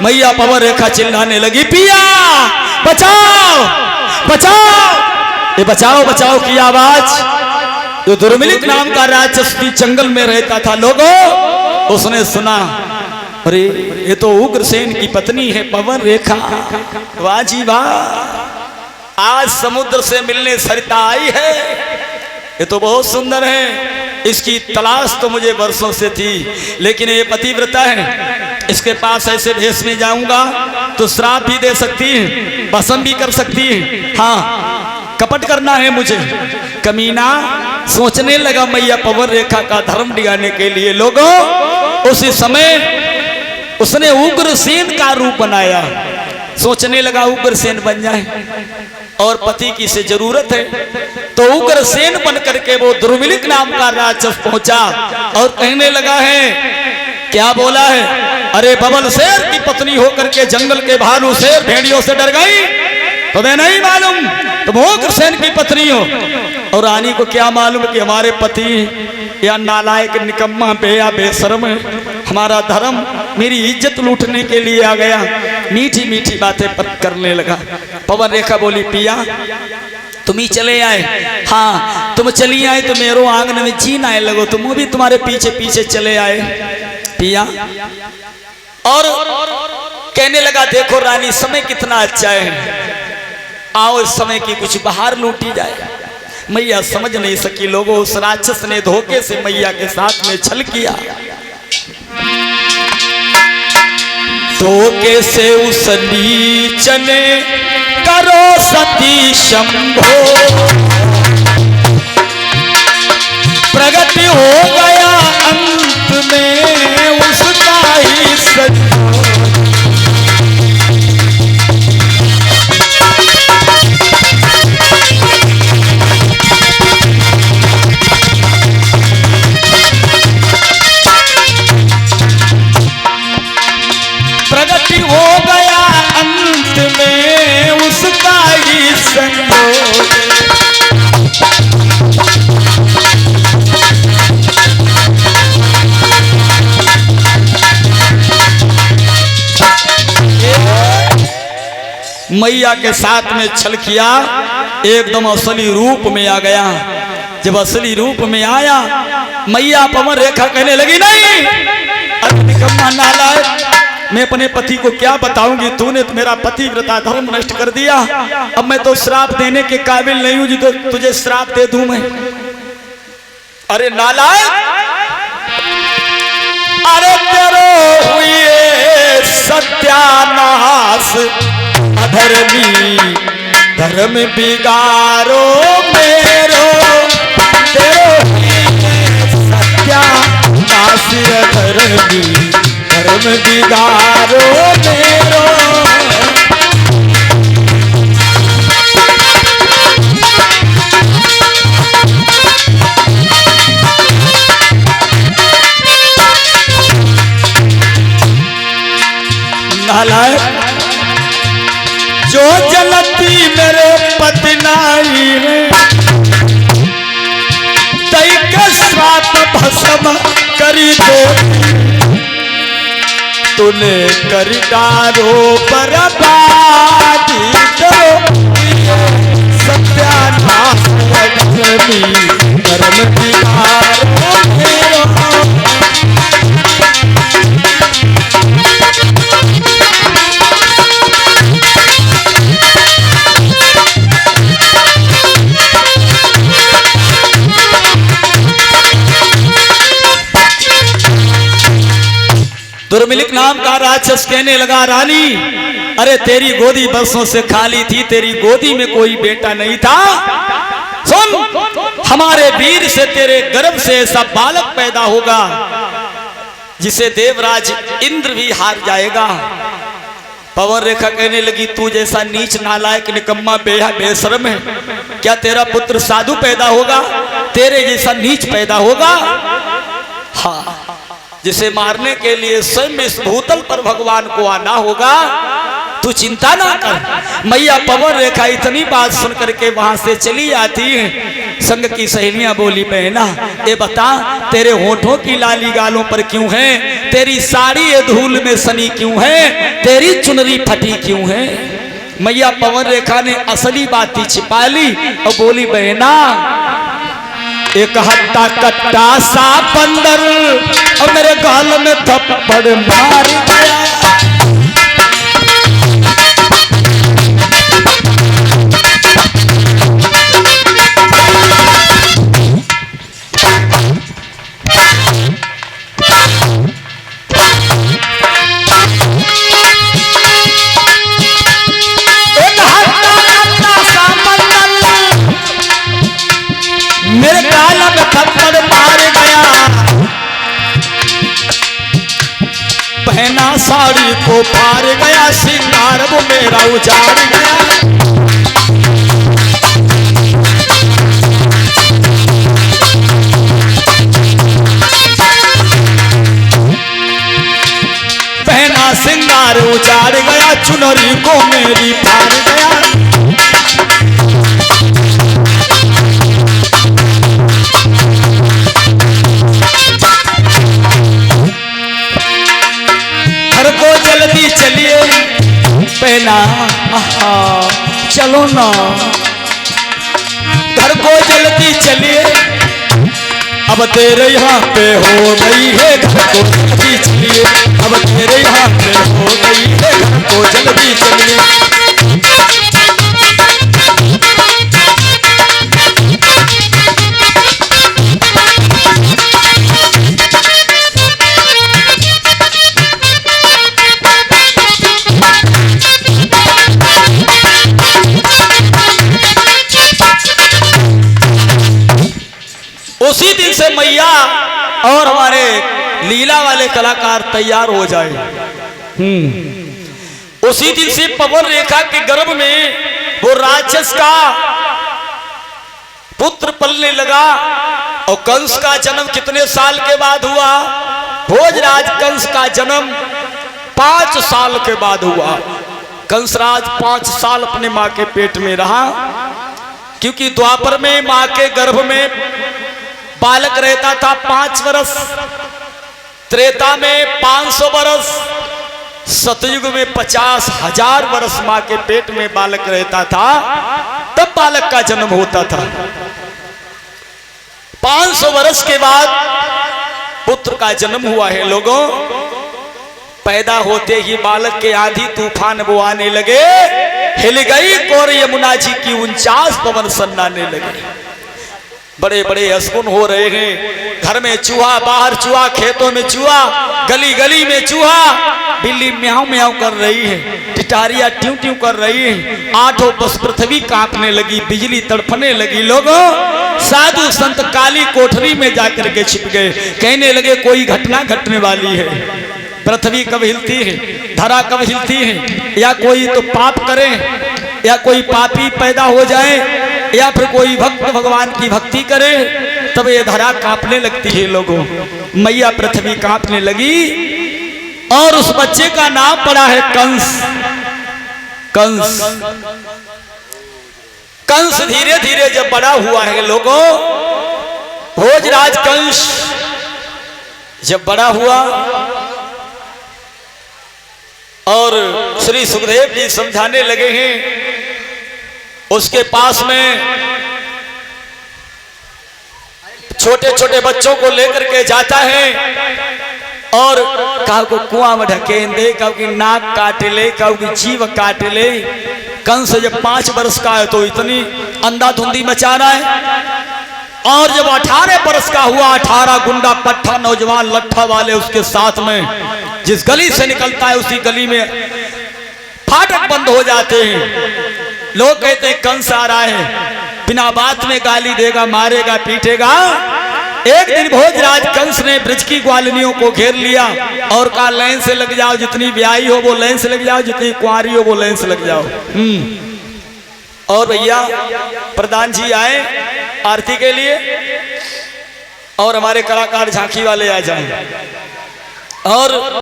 मैया पवन रेखा चिल्लाने लगी, पिया बचाओ बचाओ। ये बचाओ बचाओ की आवाज जो दुर्मिलिक नाम का राक्षस जंगल में रहता था लोगों, उसने सुना। अरे ये तो उग्रसेन की पत्नी है पवन रेखा। वाह जी वाह, आज समुद्र से मिलने सरिता आई है, ये तो बहुत सुंदर है। इसकी तलाश तो मुझे वर्षों से थी, लेकिन ये पतिव्रता है, इसके पास ऐसे भेष में जाऊंगा तो श्राप भी दे सकती है, भस्म भी कर सकती है। हाँ, कपट करना है मुझे। कमीना सोचने लगा मैया पवन रेखा का धर्म दिखाने के लिए लोगों, उसी समय उसने उग्रसेन का रूप बनाया। सोचने लगा उग्रसेन बन जाए और पति की से जरूरत है, तो उग्रसेन बन करके वो दुर्मिलिक नाम का राक्षस पहुंचा और कहने लगा है, क्या बोला है, अरे बबल शेर की पत्नी होकर के जंगल के भालू शेर भेड़ियों से डर गई, तुम्हें नहीं मालूम तुम उग्रसेन की पत्नी हो। और रानी को क्या मालूम कि हमारे पति या नालायक निकम्मा बेया बेशर्म है, हमारा धर्म मेरी इज्जत लूटने के लिए आ गया। मीठी मीठी बातें करने लगा। पवन रेखा बोली, पिया तुम ही चले आए। हाँ, तुम चली आए तो मेरो आंगन में जीन आए लगो, तुम भी तुम्हारे पीछे पीछे चले आए पिया। और कहने लगा, देखो रानी समय कितना अच्छा है, आओ इस समय की कुछ बाहर लूटी जाए। मैया समझ नहीं सकी लोगों, उस राक्षस ने धोखे से मैया के साथ में छल किया। धोखे से उस नीच ने करो सती शंभो, प्रगट हो गया अंत में उसका ही सजो। हो गया अंत में उसका ही संयोग। मैया के साथ में छल किया, एकदम असली रूप में आ गया। जब असली रूप में आया, मैया पवन रेखा कहने लगी, नहीं अरे निकम्मा नालायक, मैं अपने पति को क्या बताऊंगी, तूने तो मेरा पतिव्रता धर्म नष्ट कर दिया। अब मैं तो श्राप देने के काबिल नहीं हूं जो तुझे श्राप दे दूं मैं। अरे नालायक, अरे तेरो हुए सत्यानाश, अधर्मी धर्म बिगारो मेरो, तेरो सत्यानाश अधर्मी धर्म बिगारो मेरो। नालायक, जो जलती मेरे पति नाई है, तई के श्राप भस्म करी दो, तूने कर डारो बर्बादी करो, सत्यानाश अधर्मी धर्म बिगारो मेरो। दुर्मिलिक नाम का राक्षस कहने लगा, रानी अरे तेरी गोदी बरसों से खाली थी, तेरी गोदी में कोई बेटा नहीं था। सुन, हमारे वीर से तेरे गर्भ से ऐसा बालक पैदा होगा जिसे देवराज इंद्र भी हार जाएगा। पवन रेखा कहने लगी, तू जैसा नीच नालायक निकम्मा बेहा बेशर्म है, क्या तेरा पुत्र साधु पैदा होगा, तेरे जैसा नीच पैदा होगा? हाँ, जिसे मारने के लिए स्वयं इस भूतल पर भगवान को आना होगा। तू चिंता ना कर। मैया पवन रेखा इतनी बात सुन करके वहां से चली आती है। संग की सहेलियां बोली बहना ये बता तेरे होठों की लाली गालों पर क्यों है, तेरी साड़ी ये धूल में सनी क्यों है, तेरी चुनरी फटी क्यों है। मैया पवन रेखा ने असली बात छिपा ली और बोली बहना एक हट्टा कट्टा सा बंदर और मेरे गाल में थप्पड़ मार गया। मेरे गाल में थप्पड़ मार गया, पहना साड़ी को फाड़ गया, सिंगार वो मेरा उजाड़ गया। पहना सिंगार उजाड़ गया, चुनरी को मेरी फाड़ गया। जल्दी चलिए पहना चलो ना, घर को जल्दी चलिए अब तेरे यहाँ पे हो गई है, घर को जल्दी चलिए अब तेरे यहाँ पे हो गई है, घर को जल्दी चलिए। उसी दिन से मैया और हमारे लीला वाले कलाकार तैयार हो जाए। उसी दिन से पवन रेखा के गर्भ में वो राक्षस का पुत्र पलने लगा। और कंस का जन्म कितने साल के बाद हुआ? भोजराज कंस का जन्म 5 साल के बाद हुआ। कंसराज 5 साल अपने माँ के पेट में रहा, क्योंकि द्वापर में माँ के गर्भ में बालक रहता था 5 वर्ष, त्रेता में 500 वर्ष, सतयुग में 50,000 वर्ष माँ के पेट में बालक रहता था, तब बालक का जन्म होता था। 500 वर्ष के बाद पुत्र का जन्म हुआ है। लोगों, पैदा होते ही बालक के आंधी तूफान वो आने लगे, हिल गई कोर यमुना जी की 49 पवन सन्नाने लगे। बड़े बड़े असगुन हो रहे हैं, घर में चूहा, बाहर चूहा, खेतों में चूहा, गली गली में चूहा, बिल्ली म्याऊं म्याऊं कर रही है, टिटारियां ट्यूं ट्यूं कर रही है, 8 बस पृथ्वी कांपने लगी, बिजली तड़पने लगी। लोगों, साधु संत काली कोठरी में जाकर के छिप गए, कहने लगे कोई घटना घटने वाली है। पृथ्वी कब हिलती है, धरा कब हिलती है, या कोई तो पाप करे, या कोई पापी पैदा हो जाए, या फिर कोई भक्त भगवान की भक्ति करे, तब ये धरा कांपने लगती है। लोगों, मैया पृथ्वी कांपने लगी और उस बच्चे का नाम पड़ा है कंस। कंस कंस धीरे धीरे जब बड़ा हुआ है लोगों, भोजराज कंस जब बड़ा हुआ और श्री सुखदेव जी समझाने लगे हैं, उसके पास में छोटे छोटे बच्चों को लेकर के जाता है और कहा को कुआं में ढकेल दे, कहा की नाक काट ले, कहा की जीव काट ले। कंस जब 5 वर्ष का है तो इतनी अंधाधुंधी मचा रहा है। और जब 18 वर्ष का हुआ, 18 गुंडा पट्टा नौजवान लट्ठा वाले उसके साथ में जिस गली से निकलता है उसी गली में फाटक बंद हो जाते हैं। लोग कहते हैं कंस आ रहा है, बिना बात में गाली देगा, मारेगा, पीटेगा। एक दिन भोजराज कंस ने ब्रज की ग्वालिनियों को घेर लिया और कहा लाइन से लग जाओ, जितनी ब्याही हो वो लाइन से लग जाओ, जितनी कुंवारी हो वो लाइन से लग जाओ। और भैया प्रधान जी आए आरती के लिए और हमारे कलाकार झांकी वाले आ जाए और